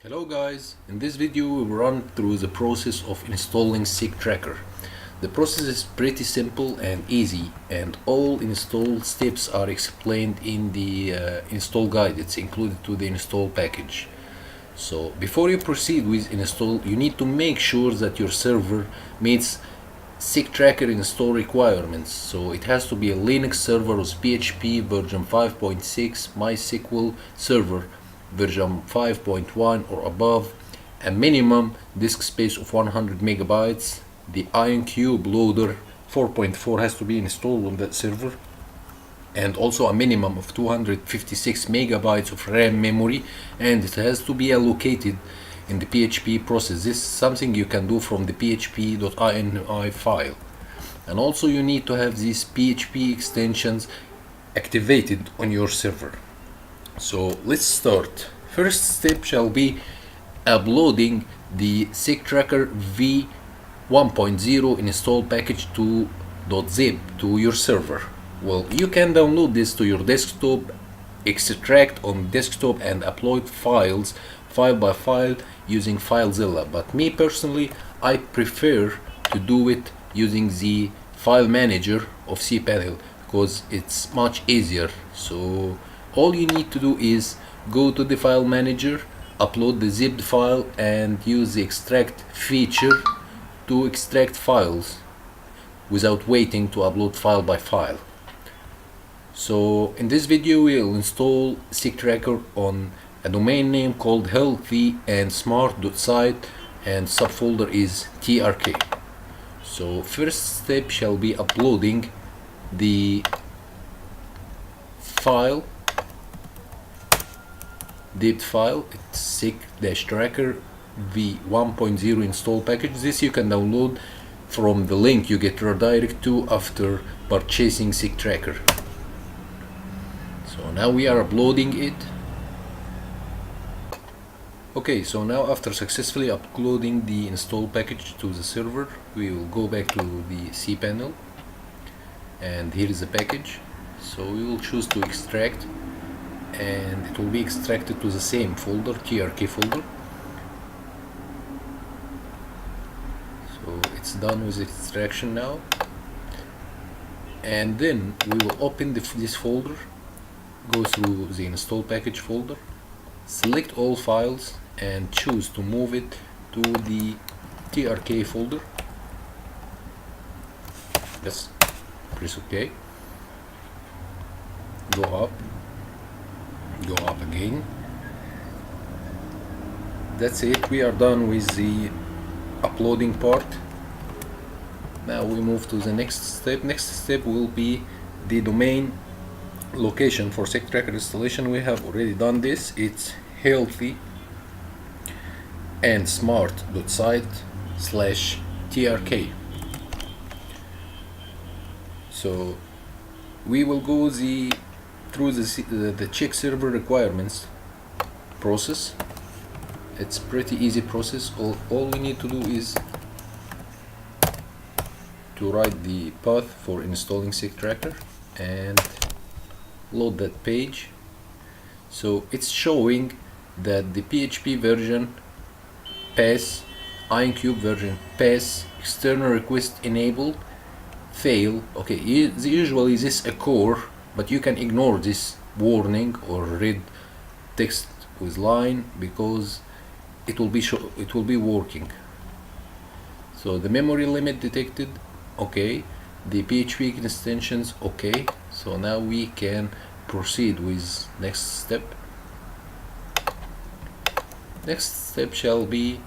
Hello guys, in this video we will run through the process of installing SYC Tracker. The process is pretty simple and easy, and all install steps are explained in the install guide. It's included to the install package. So before you proceed with install, you need to make sure that your server meets SYC Tracker install requirements. So it has to be a Linux server with PHP version 5.6, MySQL server version 5.1 or above, a minimum disk space of 100 megabytes. The IonCube loader 4.4 has to be installed on that server, and also a minimum of 256 megabytes of RAM memory, and it has to be allocated in the PHP process. This is something you can do from the php.ini file. And also you need to have these PHP extensions activated on your server. So let's start. First step shall be uploading the SYC Tracker v1.0 install package to .zip to your server. Well, you can download this to your desktop, extract on desktop and upload files file by file using FileZilla, but me personally I prefer to do it using the file manager of cPanel because it's much easier. So all you need to do is go to the file manager, upload the zipped file and use the extract feature to extract files without waiting to upload file by file. So in this video we will install SYC Tracker on a domain name called healthy and smart.site, and subfolder is trk. So first step shall be uploading the file, zipped file. It's SYC-Tracker v1.0 install package. This you can download from the link you get redirected to after purchasing SYC Tracker. So now we are uploading it. Okay, so now after successfully uploading the install package to the server, we will go back to the cPanel, and here is the package. So we will choose to extract, and it will be extracted to the same folder, trk folder. So it's done with extraction now, and then we will open this folder, go through the install package folder, select all files and choose to move it to the trk folder. Yes, press OK, go up again. That's it, we are done with the uploading part. Now we move to the next step. Next step will be the domain location for SYC Tracker installation. We have already done this. It's healthy and smart.site/trk. So we will go through the check server requirements process. It's pretty easy process. All we need to do is to write the path for installing SYC Tracker and load that page. So it's showing that the PHP version pass, IonCube version pass, external request enabled, fail. Okay, usually this occur, but you can ignore this warning or red text with line because it will be working. So the memory limit detected, okay. The PHP extensions, okay. So now we can proceed with next step. Next step shall be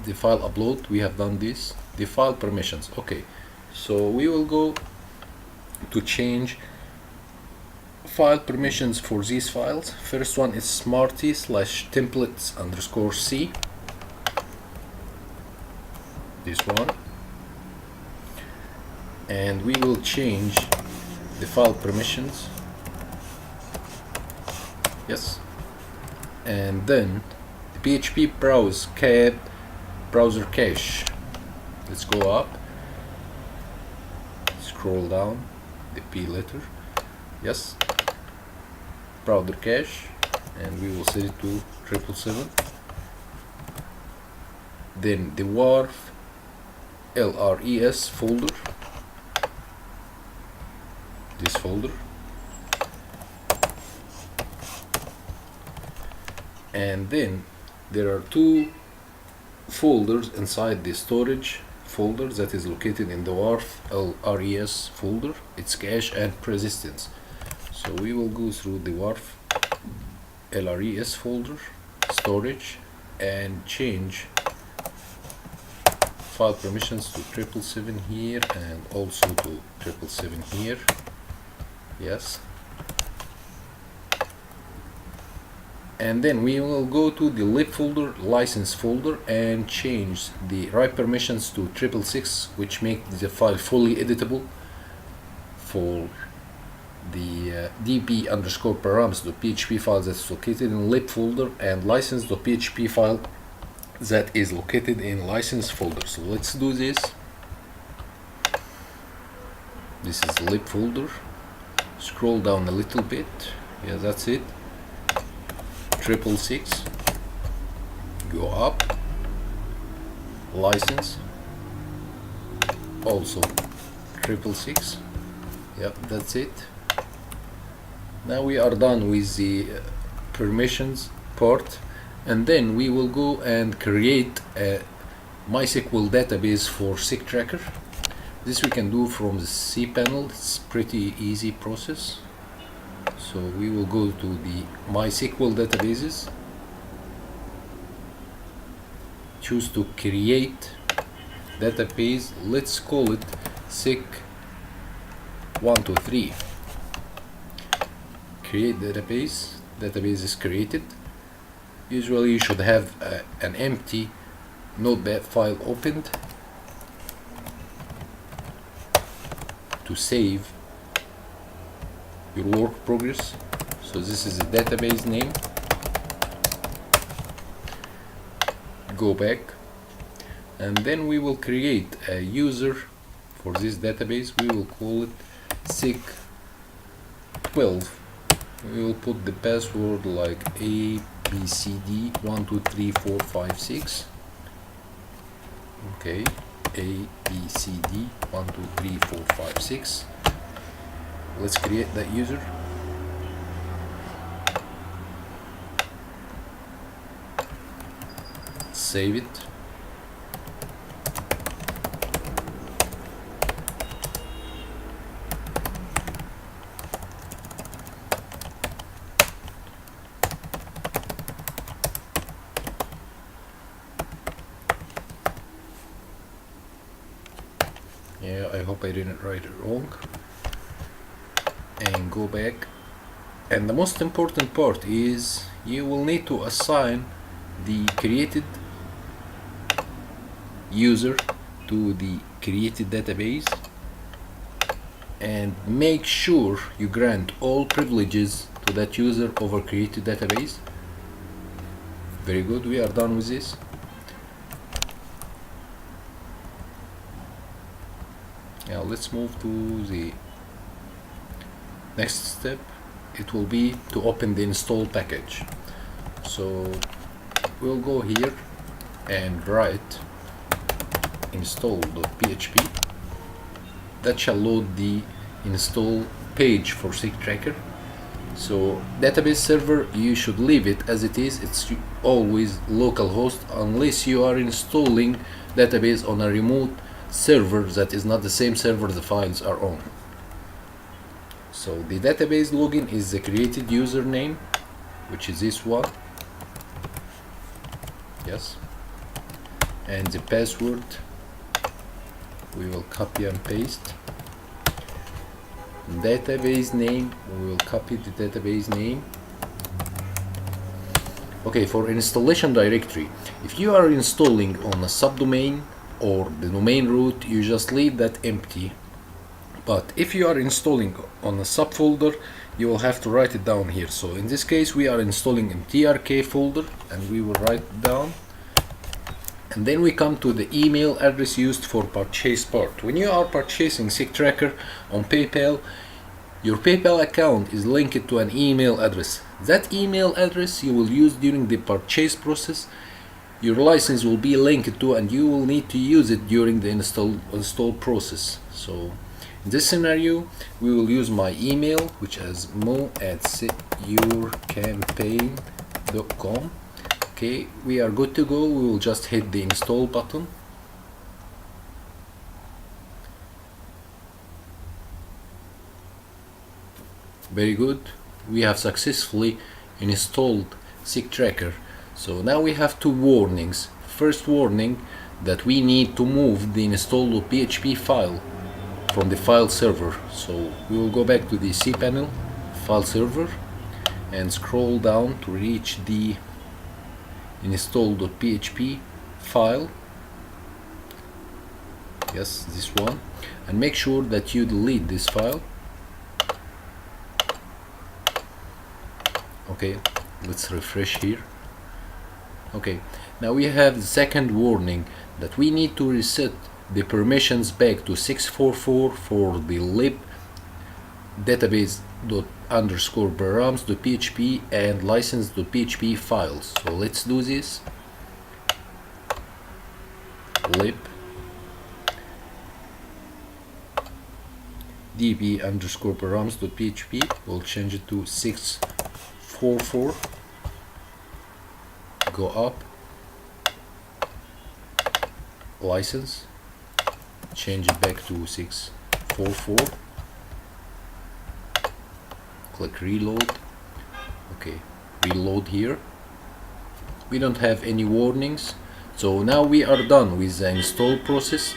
the file upload. We have done this. The file permissions, okay. So we will go to change file permissions for these files. First one is smarty/templates_c. This one, and we will change the file permissions. Yes, and then the PHP browser cache. Let's go up, scroll down the P letter. Yes, browser cache, and we will set it to 777. Then the WARF LRES folder, this folder, and then there are two folders inside the storage folder that is located in the WARF LRES folder. It's cache and persistence. So we will go through the WARF LRES folder, storage, and change file permissions to 777 here and also to 777 here. Yes. And then we will go to the lib folder, license folder, and change the write permissions to 666, which make the file fully editable for the db_params.php file that is located in lib folder and license.php file that is located in license folder. So let's do this. This is lib folder. Scroll down a little bit. Yeah, that's it. 666. Go up. License. Also 666. Yep, that's it. Now we are done with the permissions part, and then we will go and create a MySQL database for SYC Tracker. This we can do from the cPanel. It's pretty easy process. So we will go to the MySQL databases, choose to create database. Let's call it SYC 123. Create database. Database is created. Usually you should have an empty notepad file opened to save your work progress. So this is the database name. Go back, and then we will create a user for this database. We will call it SYC 12. We will put the password like ABCD 1 2 3 4 5 6. Okay, ABCD 1 2 3 4 5 6. Let's create that user. Save it. Yeah, I hope I didn't write it wrong. And go back, and the most important part is you will need to assign the created user to the created database, and make sure you grant all privileges to that user over created database. Very good, we are done with this. Now let's move to the next step. It will be to open the install package. So we'll go here and write install.php. That shall load the install page for SYC Tracker. So database server, you should leave it as it is. It's always localhost unless you are installing database on a remote server that is not the same server the files are on. So the database login is the created username, which is this one. Yes. And the password we will copy and paste. Database name, we will copy the database name. Okay, for installation directory, if you are installing on a subdomain or the domain root, you just leave that empty. But if you are installing on a subfolder, you will have to write it down here. So in this case we are installing in trk folder, and we will write it down. And then we come to the email address used for purchase part. When you are purchasing SYC Tracker on PayPal, Your PayPal account is linked to an email address. That email address you will use during the purchase process. Your license will be linked to, and you will need to use it during the install process. So in this scenario, we will use my email, which is mo@setyourcampaign.com. Okay, we are good to go. We will just hit the install button. Very good. We have successfully installed SYC Tracker. So now we have two warnings. First warning, that we need to move the install.php file from the file server. So we will go back to the cPanel file server and scroll down to reach the install.php file. Yes, this one, and make sure that you delete this file. Okay, let's refresh here. Okay, now we have the second warning, that we need to reset the permissions back to 644 for the lib database._params.php and license.php files. So let's do this. Lib db_params.php, we'll change it to 644. Go up, license, change it back to 644, click reload. Okay, reload here. We don't have any warnings, so now we are done with the install process.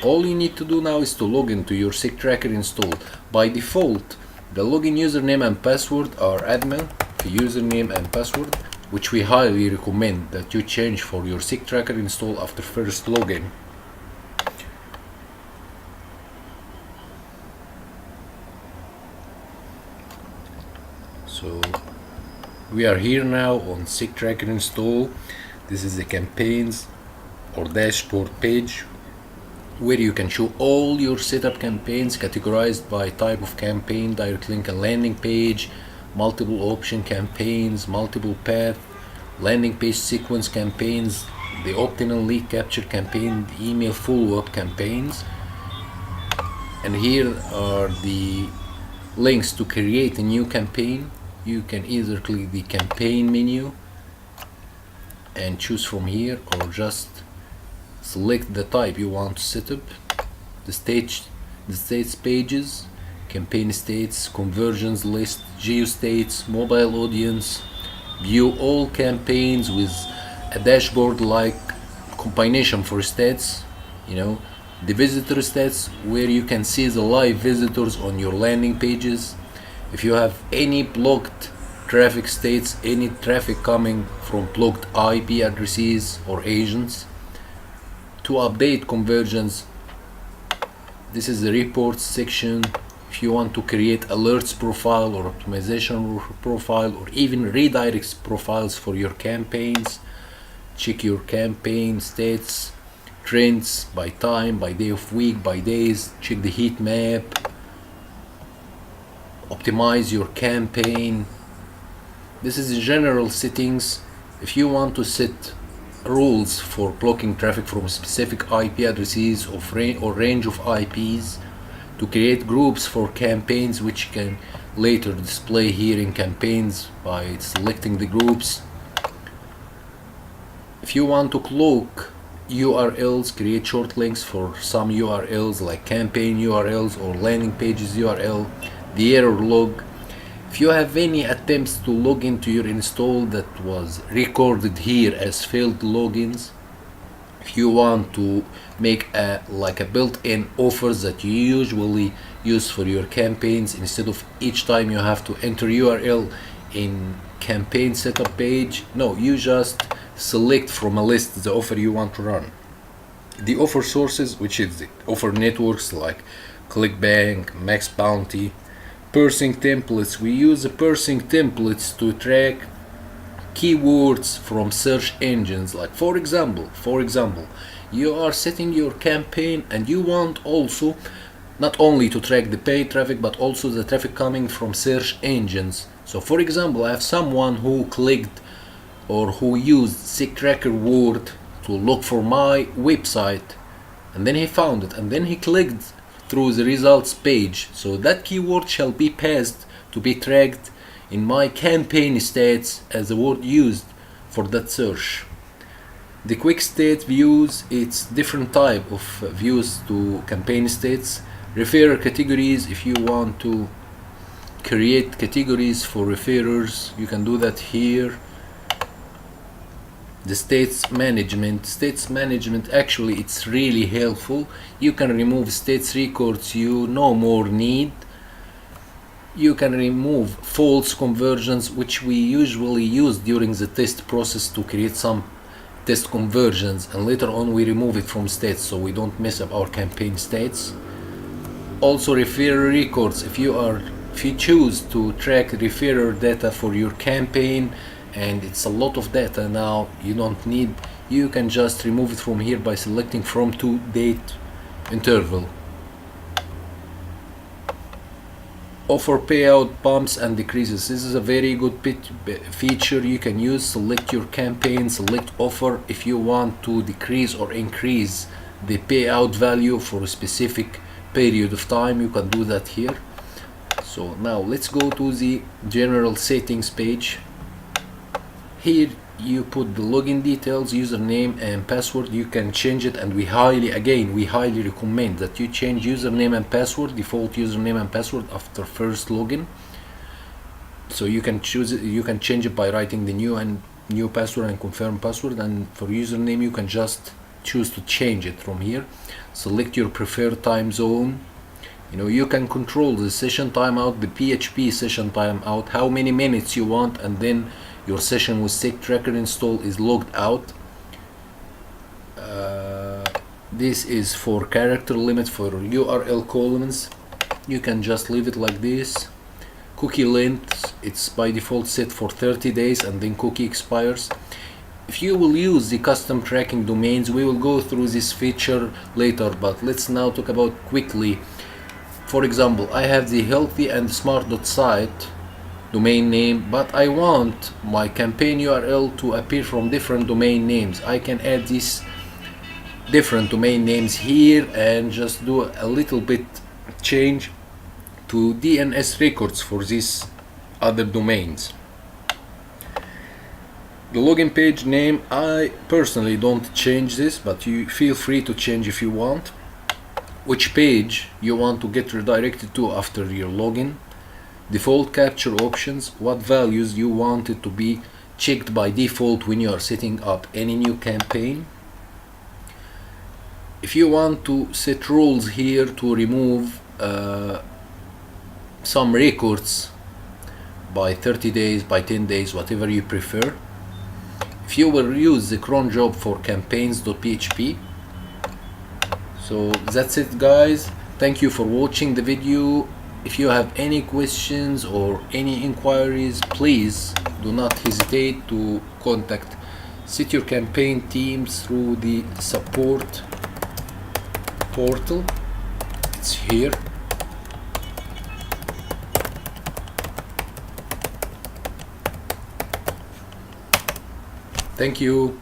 All you need to do now is to log into your SYC Tracker install. By default, the login username and password are admin, the username and password, which we highly recommend that you change for your SYC Tracker install after first login. So we are here now on SYC Tracker install. This is the campaigns or dashboard page where you can show all your setup campaigns categorized by type of campaign, direct link and landing page, multiple option campaigns, multiple path, landing page sequence campaigns, the opt-in and lead capture campaign, the email follow-up campaigns. And here are the links to create a new campaign. You can either click the campaign menu and choose from here, or just select the type you want to set up. The states pages, campaign states, conversions list, geostates, mobile audience, view all campaigns with a dashboard like combination for stats, the visitor stats where you can see the live visitors on your landing pages. If you have any blocked traffic states, any traffic coming from blocked IP addresses or agents. To update conversions, this is the reports section. If you want to create alerts profile or optimization profile or even redirects profiles for your campaigns, check your campaign states, trends by time, by day of week, by days, check the heat map, optimize your campaign. This is the general settings. If you want to set rules for blocking traffic from specific IP addresses or range of IPs, to create groups for campaigns which can later display here in campaigns by selecting the groups. If you want to cloak URLs, create short links for some URLs like campaign URLs or landing pages URL, the error log. If you have any attempts to log into your install that was recorded here as failed logins, if you want to make a built-in offers that you usually use for your campaigns, instead of each time you have to enter URL in campaign setup page, no, you just select from a list the offer you want to run. The offer sources, which is the offer networks like ClickBank, Max Bounty, parsing templates. We use the parsing templates to track keywords from search engines. Like for example, you are setting your campaign and you want also not only to track the paid traffic but also the traffic coming from search engines. So for example, I have someone who clicked or who used SYC Tracker word to look for my website, and then he found it, and then he clicked through the results page. So that keyword shall be passed to be tracked in my campaign stats as the word used for that search. The quick state views, it's different type of views to campaign states. Referrer categories, if you want to create categories for referrers, you can do that here. The states management, actually it's really helpful. You can remove states records you no more need. You can remove false conversions, which we usually use during the test process to create some test conversions, and later on we remove it from states so we don't mess up our campaign states. Also referrer records, if you choose to track referrer data for your campaign and it's a lot of data now you don't need, you can just remove it from here by selecting from to date interval. Offer payout bumps and decreases, this is a very good feature you can use. Select your campaign, select offer. If you want to decrease or increase the payout value for a specific period of time, you can do that here. So now let's go to the general settings page. Here you put the login details, username and password. You can change it, and we highly recommend that you change username and password, default username and password after first login. So you can choose it, you can change it by writing the new password and confirm password, and for username you can just choose to change it from here. Select your preferred time zone. You can control the session timeout, the PHP session timeout, how many minutes you want, and then your session with SYC Tracker Install is logged out. This is for character limit for URL columns. You can just leave it like this. Cookie length, it's by default set for 30 days and then cookie expires. If you will use the custom tracking domains, we will go through this feature later, but let's now talk about quickly. For example, I have the healthy and smart.site domain name, but I want my campaign URL to appear from different domain names. I can add these different domain names here and just do a little bit change to DNS records for these other domains. The login page name, I personally don't change this, but you feel free to change if you want. Which page you want to get redirected to after your login. Default capture options, what values you want it to be checked by default when you are setting up any new campaign. If you want to set rules here to remove some records by 30 days, by 10 days, whatever you prefer. If you will use the cron job for campaigns.php. So that's it guys, thank you for watching the video. If you have any questions or any inquiries, please do not hesitate to contact SYC Your Campaign teams through the support portal. It's here. Thank you.